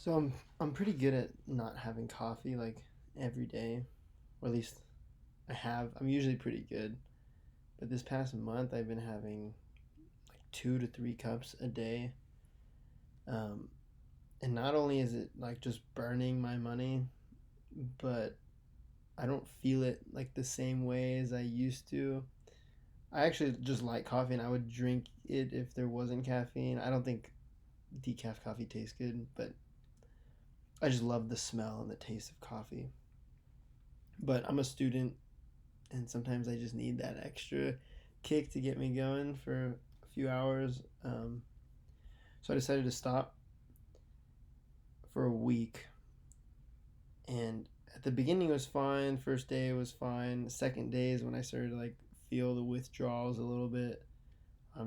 So I'm pretty good at not having coffee like every day, or at least I have. I'm usually pretty good, but this past month I've been having like 2 to 3 cups a day. Um, and not only is it like just burning my money, but I don't feel it like the same way as I used to. I actually just like coffee and I would drink it if there wasn't caffeine. I don't think decaf coffee tastes good, but I just love the smell and the taste of coffee. But I'm a student and sometimes I just need that extra kick to get me going for a few hours. So I decided to stop for a week, and at the beginning it was fine. First day was fine. Second day is when I started to like feel the withdrawals a little bit.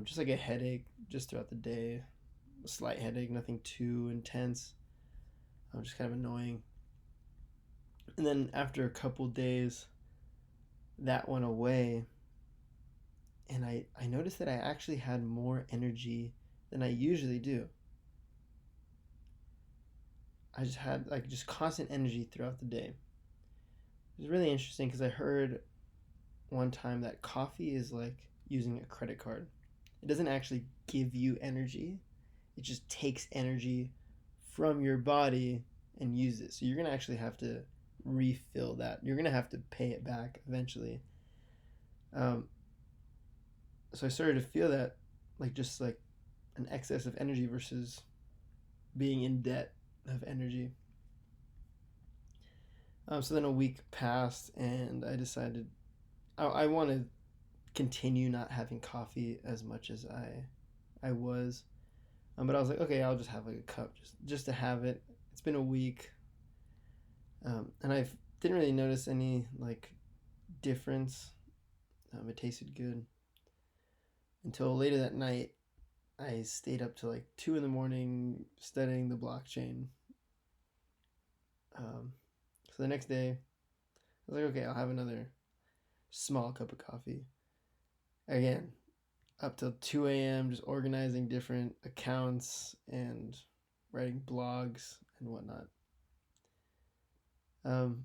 Just like a headache just throughout the day, a slight headache, nothing too intense. Just kind of annoying. And then after a couple days, that went away, and I noticed that I actually had more energy than I usually do. I just had like just constant energy throughout the day. It was really interesting because I heard one time that coffee is like using a credit card. It doesn't actually give you energy, it just takes energy from your body and use it. So you're going to actually have to refill that. You're going to have to pay it back eventually. Um, so I started to feel that like just like an excess of energy versus being in debt of energy. So then a week passed, and I decided I want to continue not having coffee as much as I was. But I was like, okay, I'll just have like a cup just to have it. It's been a week, and I didn't really notice any like difference. It tasted good until later that night. I stayed up till like 2 in the morning studying the blockchain. So the next day, I was like, okay, I'll have another small cup of coffee. Again, up till 2 a.m. just organizing different accounts and writing blogs and whatnot. Um,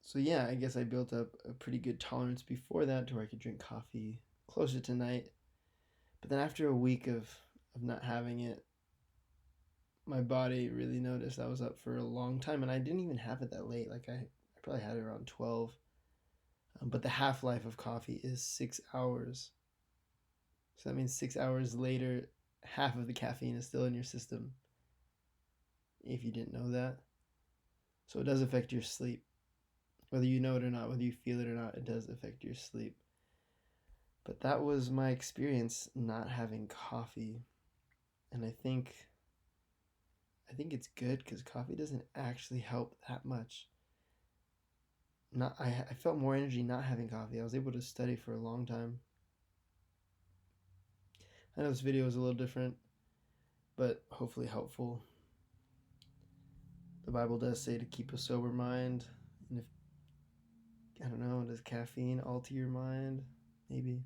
so yeah, I guess I built up a pretty good tolerance before that to where I could drink coffee closer to night. But then after a week of not having it, my body really noticed I was up for a long time, and I didn't even have it that late. Like I probably had it around 12. But the half life of coffee is 6 hours. So that means 6 hours later, half of the caffeine is still in your system, if you didn't know that. So it does affect your sleep. Whether you know it or not, whether you feel it or not, it does affect your sleep. But that was my experience not having coffee. And I think it's good because coffee doesn't actually help that much. Not I felt more energy not having coffee. I was able to study for a long time. I know this video is a little different, but hopefully helpful. The Bible does say to keep a sober mind, and if I don't know, does caffeine alter your mind? Maybe.